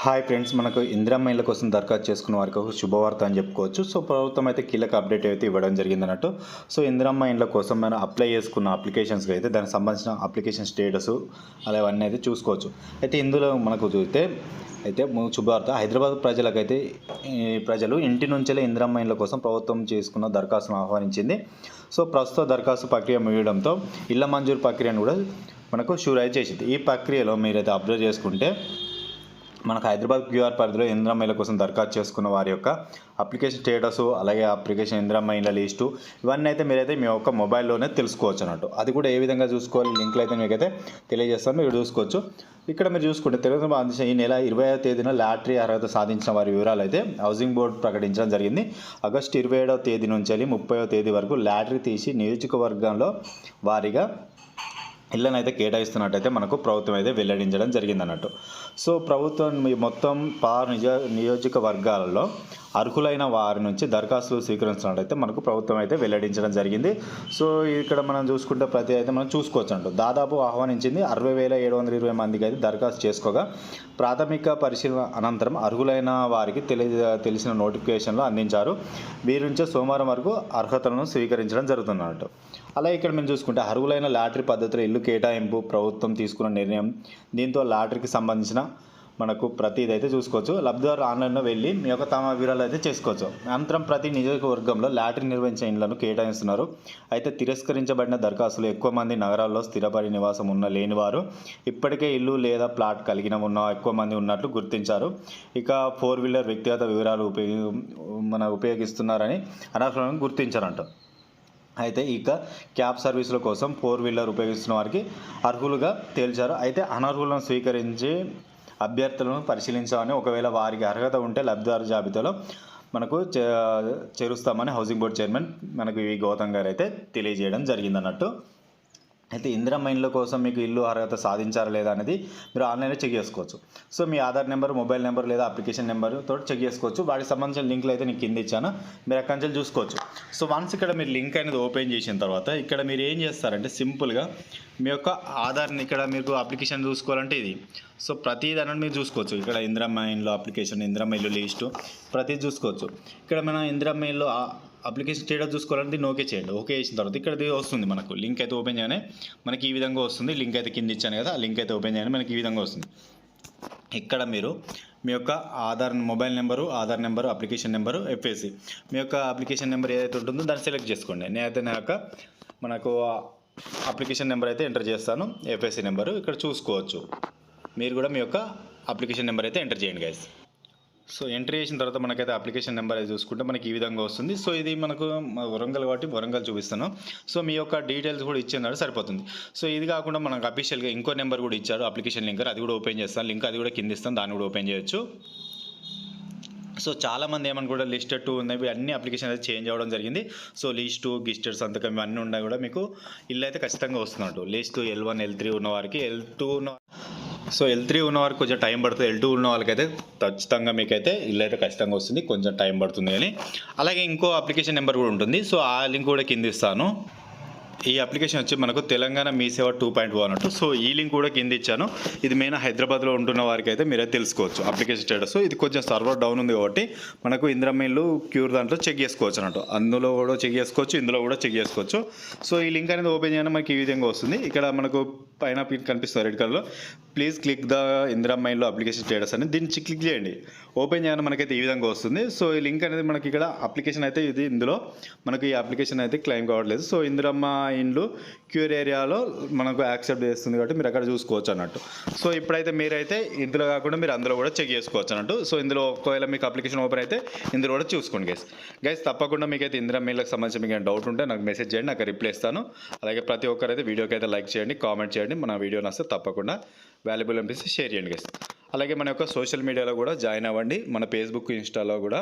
Hi friends, మనకు ఇందిరమ్మ ఇళ్ళ కోసం దరఖాస్తు చేసుకున్న వారికి ఒక శుభవార్త అని చెప్పుకోవచ్చు. సో ప్రభుత్వం అయితే కీలక అప్డేట్ అయితే ఇవ్వడం జరిగిందన్నట్టు. సో ఇందిరమ్మ ఇళ్ళ కోసం మనం అప్లై చేసుకున్న అప్లికేషన్స్కి అయితే దానికి సంబంధించిన అప్లికేషన్ స్టేటస్ అవన్నీ అయితే చూసుకోవచ్చు. అయితే ఇందులో మనకు చూస్తే అయితే శుభవార్త, హైదరాబాద్ ప్రజలకైతే ప్రజలు ఇంటి నుంచే ఇందిరమ్మ ఇళ్ళ కోసం ప్రభుత్వం చేసుకున్న దరఖాస్తును ఆహ్వానించింది. సో ప్రస్తుత దరఖాస్తు ప్రక్రియ ముగియడంతో ఇళ్ల మంజూరు ప్రక్రియను కూడా మనకు షూరైజ్ చేసింది. ఈ ప్రక్రియలో మీరైతే అబ్జర్వ్ చేసుకుంటే మనకు హైదరాబాద్ క్యూఆర్ పరిధిలో ఇందిరమ్మ ఇళ్ళ కోసం దరఖాస్తు చేసుకున్న వారి యొక్క అప్లికేషన్ స్టేటస్, అలాగే అప్లికేషన్ ఇందిరమ్మ ఇళ్ళ లిస్టు, ఇవన్నీ అయితే మీరైతే మీ యొక్క మొబైల్లోనే తెలుసుకోవచ్చు అన్నట్టు. అది కూడా ఏ విధంగా చూసుకోవాలి, లింక్లు అయితే మీకైతే తెలియజేస్తాను, మీరు చూసుకోవచ్చు. ఇక్కడ మీరు చూసుకుంటే తెలుగు అందించిన ఈ నెల 20వ తేదీన లాటరీ అర్హత సాధించిన వారి వివరాలు అయితే హౌసింగ్ బోర్డు ప్రకటించడం జరిగింది. ఆగస్టు 27వ తేదీ నుంచి 30వ తేదీ వరకు లాటరీ తీసి నియోజకవర్గంలో వారిగా ఇళ్ళను అయితే కేటాయిస్తున్నట్టయితే మనకు ప్రభుత్వం అయితే వెల్లడించడం జరిగిందన్నట్టు. సో ప్రభుత్వం మొత్తం 6 నియోజకవర్గాలలో అర్హులైన వారి నుంచి దరఖాస్తులు స్వీకరించినట్టయితే మనకు ప్రభుత్వం అయితే వెల్లడించడం జరిగింది. సో ఇక్కడ మనం చూసుకుంటే ప్రతి అయితే మనం చూసుకోవచ్చు అంటూ దాదాపు ఆహ్వానించింది 60,720 మందికి అయితే దరఖాస్తు చేసుకోగా ప్రాథమిక పరిశీలన అనంతరం అర్హులైన వారికి తెలిసిన నోటిఫికేషన్లు అందించారు. వీరి నుంచే సోమవారం వరకు అర్హతలను స్వీకరించడం జరుగుతున్నట్టు. అలాగే ఇక్కడ మేము చూసుకుంటే అర్హులైన లాటరీ పద్ధతిలో ఇల్లు కేటాయింపు ప్రభుత్వం తీసుకున్న నిర్ణయం. దీంతో లాటరీకి సంబంధించిన మనకు ప్రతిదీ అయితే చూసుకోవచ్చు. లబ్ధిదారులు ఆన్లైన్లో వెళ్ళి మీ యొక్క తమ వివరాలు అయితే చేసుకోవచ్చు. అనంతరం ప్రతి నియోజకవర్గంలో లాటరీ నిర్వహించిన ఇళ్లను కేటాయిస్తున్నారు. అయితే తిరస్కరించబడిన దరఖాస్తులు ఎక్కువ మంది నగరాల్లో స్థిరపడి నివాసం లేనివారు, ఇప్పటికే ఇల్లు లేదా ప్లాట్ కలిగిన ఎక్కువ మంది ఉన్నట్లు గుర్తించారు. ఇక 4 వీలర్ వ్యక్తిగత వివరాలు ఉపయోగిస్తున్నారని అనర్హులను గుర్తించారంట. అయితే ఇక క్యాబ్ సర్వీసుల కోసం 4 వీలర్ ఉపయోగిస్తున్న వారికి అర్హులుగా తేల్చారు. అయితే అనర్హులను స్వీకరించి అభ్యర్థులను పరిశీలించామని, ఒకవేళ వారికి అర్హత ఉంటే లబ్ధిదారు జాబితాలో మనకు చేరుస్తామని హౌసింగ్ బోర్డు చైర్మన్ మనకు ఈ గౌతమ్ గారు అయితే తెలియజేయడం జరిగిందన్నట్టు. అయితే ఇందిరమ్మ ఇళ్ళ కోసం మీకు ఇల్లు అర్హత సాధించారా లేదా అనేది మీరు ఆన్లైన్లో చెక్ చేసుకోవచ్చు. సో మీ ఆధార్ నెంబర్, మొబైల్ నెంబర్ లేదా అప్లికేషన్ నెంబర్ తోటి చెక్ చేసుకోవచ్చు. వాటికి సంబంధించిన లింకులు అయితే నేను కింద ఇచ్చాను, మీరు అక్కడి నుంచి చూసుకోవచ్చు. సో వన్స్ ఇక్కడ మీరు లింక్ అనేది ఓపెన్ చేసిన తర్వాత ఇక్కడ మీరు ఏం చేస్తారంటే సింపుల్గా మీ యొక్క ఆధార్ని ఇక్కడ మీకు అప్లికేషన్ చూసుకోవాలంటే ఇది. సో ప్రతి దాన్ని మీరు చూసుకోవచ్చు. ఇక్కడ ఇందిరమ్మ ఇల్లు అప్లికేషన్, ఇందిరమ్మ ఇల్లు లిస్టు ప్రతిదీ చూసుకోవచ్చు. ఇక్కడ మనం ఇందిరమ్మ ఇల్లు అప్లికేషన్ స్టేటస్ చూసుకోవాలంటే ఓకే చేయండి. ఓకే చేసిన తర్వాత ఇక్కడ వస్తుంది మనకు లింక్ అయితే ఓపెన్ చేయగానే మనకి ఈ విధంగా వస్తుంది. లింక్ అయితే కింద ఇచ్చాను కదా, ఆ లింక్ అయితే ఓపెన్ చేయగానే మనకి ఈ విధంగా వస్తుంది. ఇక్కడ మీరు మీ యొక్క mobile number, Aadhaar number, application number, FAC మీ యొక్క అప్లికేషన్ నెంబర్ ఏదైతే ఉంటుందో దాన్ని సెలెక్ట్ చేసుకోండి. నేనైతే నా యొక్క మనకు అప్లికేషన్ నెంబర్ అయితే ఎంటర్ చేస్తాను, ఎఫ్ఏసి నెంబరు ఇక్కడ చూసుకోవచ్చు. మీరు కూడా మీ యొక్క అప్లికేషన్ నెంబర్ అయితే ఎంటర్ చేయండి గైస్. సో ఎంట్రీ చేసిన తర్వాత మనకైతే అప్లికేషన్ నెంబర్ అయితే చూసుకుంటే మనకి ఈ విధంగా వస్తుంది. సో ఇది మనకు వరంగల్ కాబట్టి వరంగల్ చూపిస్తాను. సో మీ యొక్క డీటెయిల్స్ కూడా ఇచ్చేనాడు సరిపోతుంది. సో ఇది కాకుండా మనకు అఫీషియల్గా ఇంకో నెంబర్ కూడా ఇచ్చారు, అప్లికేషన్ లింక్, అది కూడా ఓపెన్ చేస్తాను. లింక్ అది కూడా కింద ఇస్తాను, దాన్ని కూడా ఓపెన్ చేయొచ్చు. సో చాలామంది ఏమనుకుంటే లిస్టెడ్ 2 ఉన్నాయి, అన్ని అప్లికేషన్ అయితే చేంజ్ అవ్వడం జరిగింది. సో లిస్ట్ 2, గిస్టెడ్ సంతకం ఇవన్నీ ఉన్నాయి కూడా మీకు ఇల్లు అయితే ఖచ్చితంగా వస్తున్నట్టు. లిస్ట్ L1, L3 ఉన్న వారికి, L2 ఉన్న సో L3 ఉన్న వారికి కొంచెం టైం పడుతుంది. L2 ఉన్న వాళ్ళకైతే ఖచ్చితంగా మీకైతే ఇల్లు అయితే ఖచ్చితంగా వస్తుంది, కొంచెం టైం పడుతుంది అని. అలాగే ఇంకో అప్లికేషన్ నెంబర్ కూడా ఉంటుంది. సో ఆ లింక్ కూడా కింద ఇస్తాను. ఈ అప్లికేషన్ వచ్చి మనకు తెలంగాణ మీ సేవ 2.0 అన్నట్టు. సో ఈ లింక్ కూడా కింద ఇచ్చాను. ఇది మెయిన్ హైదరాబాద్లో ఉంటున్న వారికి అయితే మీరే తెలుసుకోవచ్చు అప్లికేషన్ స్టేటస్. ఇది కొంచెం సర్వర్ డౌన్ ఉంది కాబట్టి మనకు ఇందిరమ్మ ఇల్లు క్యూర్ దాంట్లో చెక్ చేసుకోవచ్చు అన్నట్టు. అందులో కూడా చెక్ చేసుకోవచ్చు, ఇందులో కూడా చెక్ చేసుకోవచ్చు. సో ఈ లింక్ అనేది ఓపెన్ చేయడం మనకి ఈ విధంగా వస్తుంది. ఇక్కడ మనకు పైన కనిపిస్తుంది రెడ్ కలర్లో, ప్లీజ్ క్లిక్ ద ఇందిరమ్మ ఇల్లు అప్లికేషన్ స్టేటస్ అని, దీన్ని క్లిక్ చేయండి. ఓపెన్ చేయడం మనకైతే ఈ విధంగా వస్తుంది. సో ఈ లింక్ అనేది మనకి ఇక్కడ అప్లికేషన్ అయితే ఇది, ఇందులో మనకు ఈ అప్లికేషన్ అయితే క్లెయిమ్ కావట్లేదు. సో ఇందిరమ్మ ఇండ్లు క్యూర్ ఏరియాలో మనకు యాక్సెప్ట్ చేస్తుంది కాబట్టి మీరు అక్కడ చూసుకోవచ్చు అన్నట్టు. సో ఇప్పుడైతే మీరైతే ఇందులో కాకుండా మీరు అందులో కూడా చెక్ చేసుకోవచ్చు అన్నట్టు. సో ఇందులో ఒకవేళ మీకు అప్లికేషన్ ఓపెన్ అయితే ఇందులో కూడా చూసుకోండి గైస్. తప్పకుండా మీకైతే ఇందిరమ్మ ఇళ్ళకి సంబంధించి మీకు డౌట్ ఉంటే నాకు మెసేజ్ చేయండి, నాకు రిప్లై ఇస్తాను. అలాగే ప్రతి ఒక్కరైతే వీడియోకి అయితే లైక్ చేయండి, కామెంట్ చేయండి. మన వీడియో నచ్చితే తప్పకుండా వాల్యుబుల్ అనిపిస్తే షేర్ చేయండి గైస్. అలాగే మన యొక్క సోషల్ మీడియాలో కూడా జాయిన్ అవ్వండి. మన ఫేస్బుక్, ఇన్స్టాలో కూడా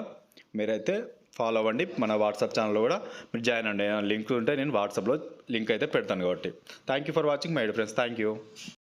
మీరైతే ఫాలో అవ్వండి. మన వాట్సాప్ ఛానల్లో కూడా మీరు జాయిన్ అవ్వండి. లింక్ ఉంటే నేను వాట్సాప్లో లింక్ అయితే పెడతాను కాబట్టి. Thank you for watching my dear friends. Thank you.